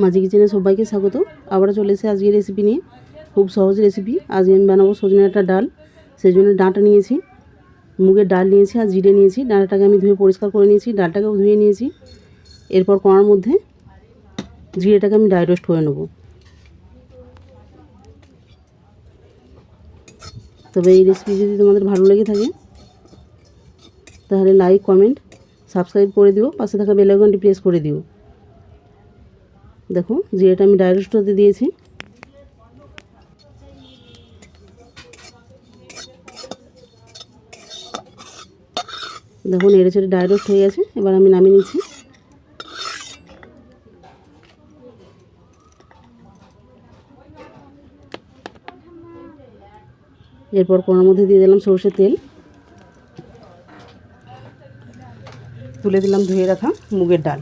মাঝি কিচেনে সবাইকে স্বাগত। আবারও চলে এসে আজকে রেসিপি নিয়ে, খুব সহজ রেসিপি। আজকে আমি বানাবো সজনে ডাঁটার ডাল। সেই জন্য ডাঁটা নিয়েছি, মুগের ডাল নিয়েছি আর জিরে নিয়েছি। ডাঁটাটাকে আমি ধুয়ে পরিষ্কার করে নিয়েছি, ডালটাকেও ধুয়ে নিয়েছি। এরপর কড়ার মধ্যে জিরেটাকে আমি ড্রাই রোস্ট করে নেব। তবে এই রেসিপি যদি তোমাদের ভালো লেগে থাকে তাহলে লাইক, কমেন্ট, সাবস্ক্রাইব করে দিও, পাশে থাকা বেল আইকনটি প্রেস করে দিও। দেখো জিরেটা আমি ড্রাই রোস্ট হতে দিয়েছি। দেখুন নেড়ে চেড়ে ড্রাই রোস্ট হয়ে গেছে। এবার আমি নামিয়ে নিচ্ছি। এরপর কড়ার মধ্যে দিয়ে দিলাম সরষের তেল, তুলে দিলাম ধুয়ে রাখা মুগের ডাল।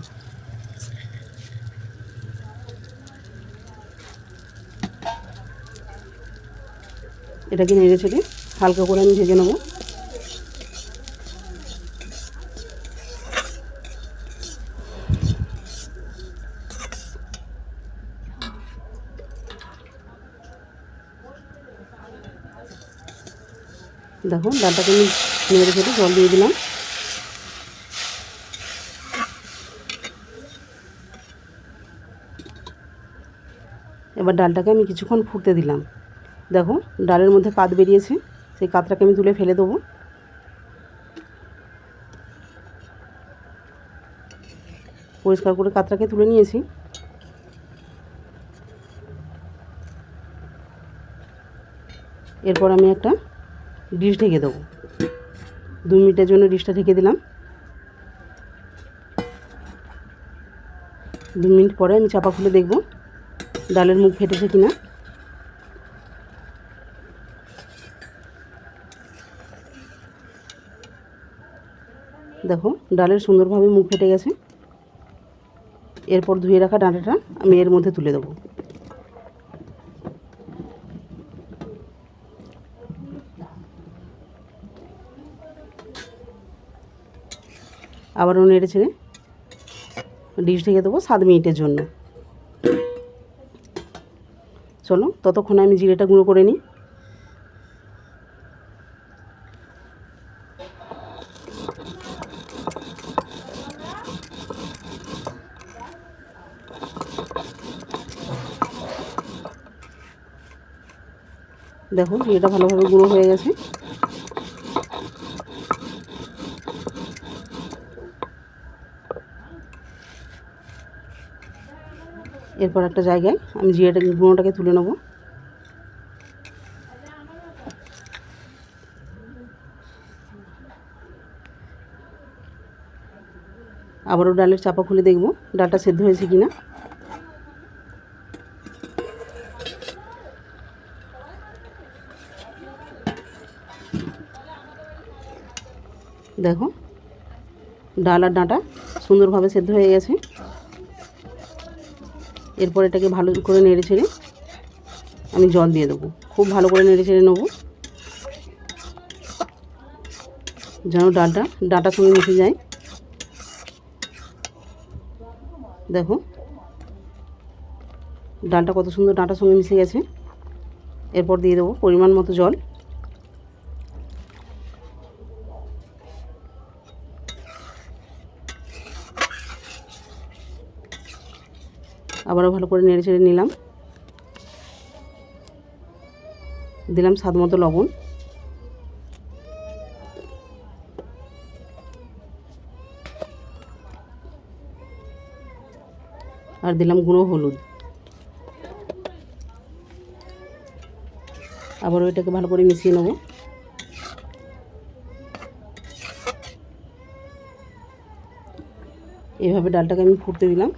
এটাকে নেড়ে চেড়ে হালকা করে আমি ভেজে নেব। দেখো ডালটাকে আমি নেড়ে চেড়ে জল দিয়ে দিলাম। এবার ডালটাকে আমি কিছুক্ষণ ফুটতে দিলাম। দেখো ডালের মধ্যে কাত বেরিয়েছে, সেই কাতটাকে আমি তুলে ফেলে দেবো। পরিষ্কার করে কাতটাকে তুলে নিয়েছি। এরপর আমি একটা ডিশ ঢেকে দেবো। 2 মিনিটের জন্য ডিশটা ঢেকে দিলাম। 2 মিনিট পরে আমি চাপা খুলে দেখব ডালের মুখ ফেটেছে কিনা। দেখো ডালের সুন্দরভাবে মুখ ফেটে গেছে। এরপর ধুয়ে রাখা ডাঁটাটা আমি এর মধ্যে তুলে দেবো। আবারও নেড়ে ছেড়ে ডিশ ঢেকে দেবো 7 মিনিটের জন্য। চলো ততক্ষণে আমি জিরেটা গুঁড়ো করে নিই। দেখো জিরেটা ভালোভাবে গুঁড়ো হয়ে গেছে। এরপর একটা জায়গায় আমি জিরেটা গুঁড়োটাকে তুলে নেব। আবারও ডালের চাপা খুলে দেখব ডালটা সেদ্ধ হয়েছে কিনা। দেখো ডাল আর ডাঁটা সুন্দরভাবে সেদ্ধ হয়ে গেছে। এরপর এটাকে ভালো করে নেড়ে ছেড়ে আমি জল দিয়ে দেবো। খুব ভালো করে নেড়ে ছেড়ে নেবো যেন ডালটা ডাঁটার সঙ্গে মিশে যায়। দেখো ডালটা কত সুন্দর ডাঁটার সঙ্গে মিশে গেছে। এরপর দিয়ে দেবো পরিমাণ মতো জল। আবারও ভালো করে নেড়ে ছেড়ে নিলাম। দিলাম স্বাদ মতো লবণ। আর দিলাম গুঁড়ো হলুদ। আবারও এটাকে ভালো করে মিশিয়ে নেব। এইভাবে ডালটাকে আমি ফুটতে দিলাম।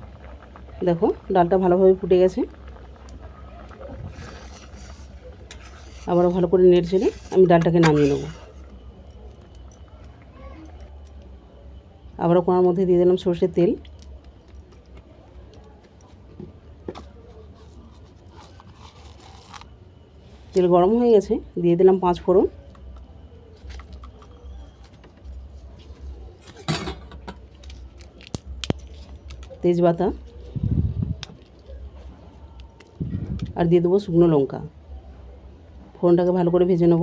দেখো ডালটা ভালোভাবে ফুটে গেছে। আবারও ভালো করে নেড়ে ছেড়ে আমি ডালটাকে নামিয়ে নেব। আবারও কড়ার মধ্যে দিয়ে দিলাম সরষের তেল। তেল গরম হয়ে গেছে, দিয়ে দিলাম 5 ফোড়ন। তেজপাতা, আর দিয়ে দেবো শুকনো লঙ্কা। ফোড়নটাকে ভালো করে ভেজে নেব।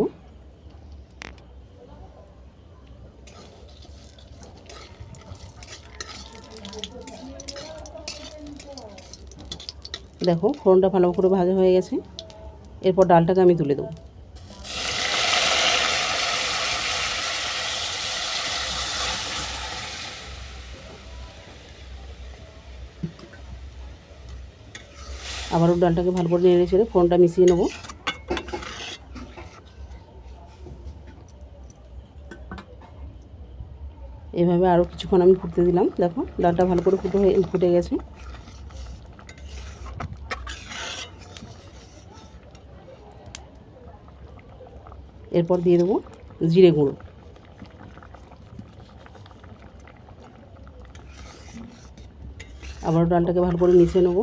দেখো ফোড়নটা ভালো করে ভাজা হয়ে গেছে। এরপর ডালটাকে আমি তুলে দেবো। আবারও ডালটাকে ভালো করে নেড়ে চেড়ে ফোড়নটা মিশিয়ে নেব। এভাবে আরও কিছুক্ষণ আমি ফুটতে দিলাম। দেখো ডালটা ভালো করে ফুটে গেছে। এরপর দিয়ে দেবো জিরে গুঁড়ো। আবারও ডালটাকে ভালো করে মিশিয়ে নেব।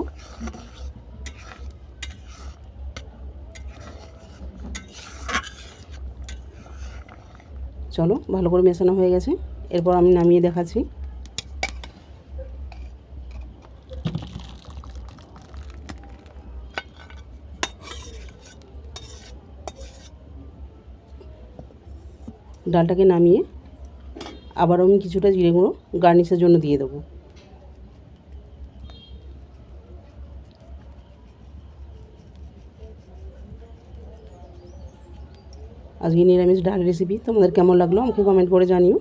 চলো ভালো করে মেশানো হয়ে গেছে। এরপর আমি নামিয়ে দেখাচ্ছি। ডালটাকে নামিয়ে আবারও আমি কিছুটা জিরে গুঁড়ো গার্নিশের জন্য দিয়ে দেবো। আজকে নিরামিষ ডাল রেসিপি তোমাদের কেমন লাগলো আমাকে কমেন্ট করে জানিও।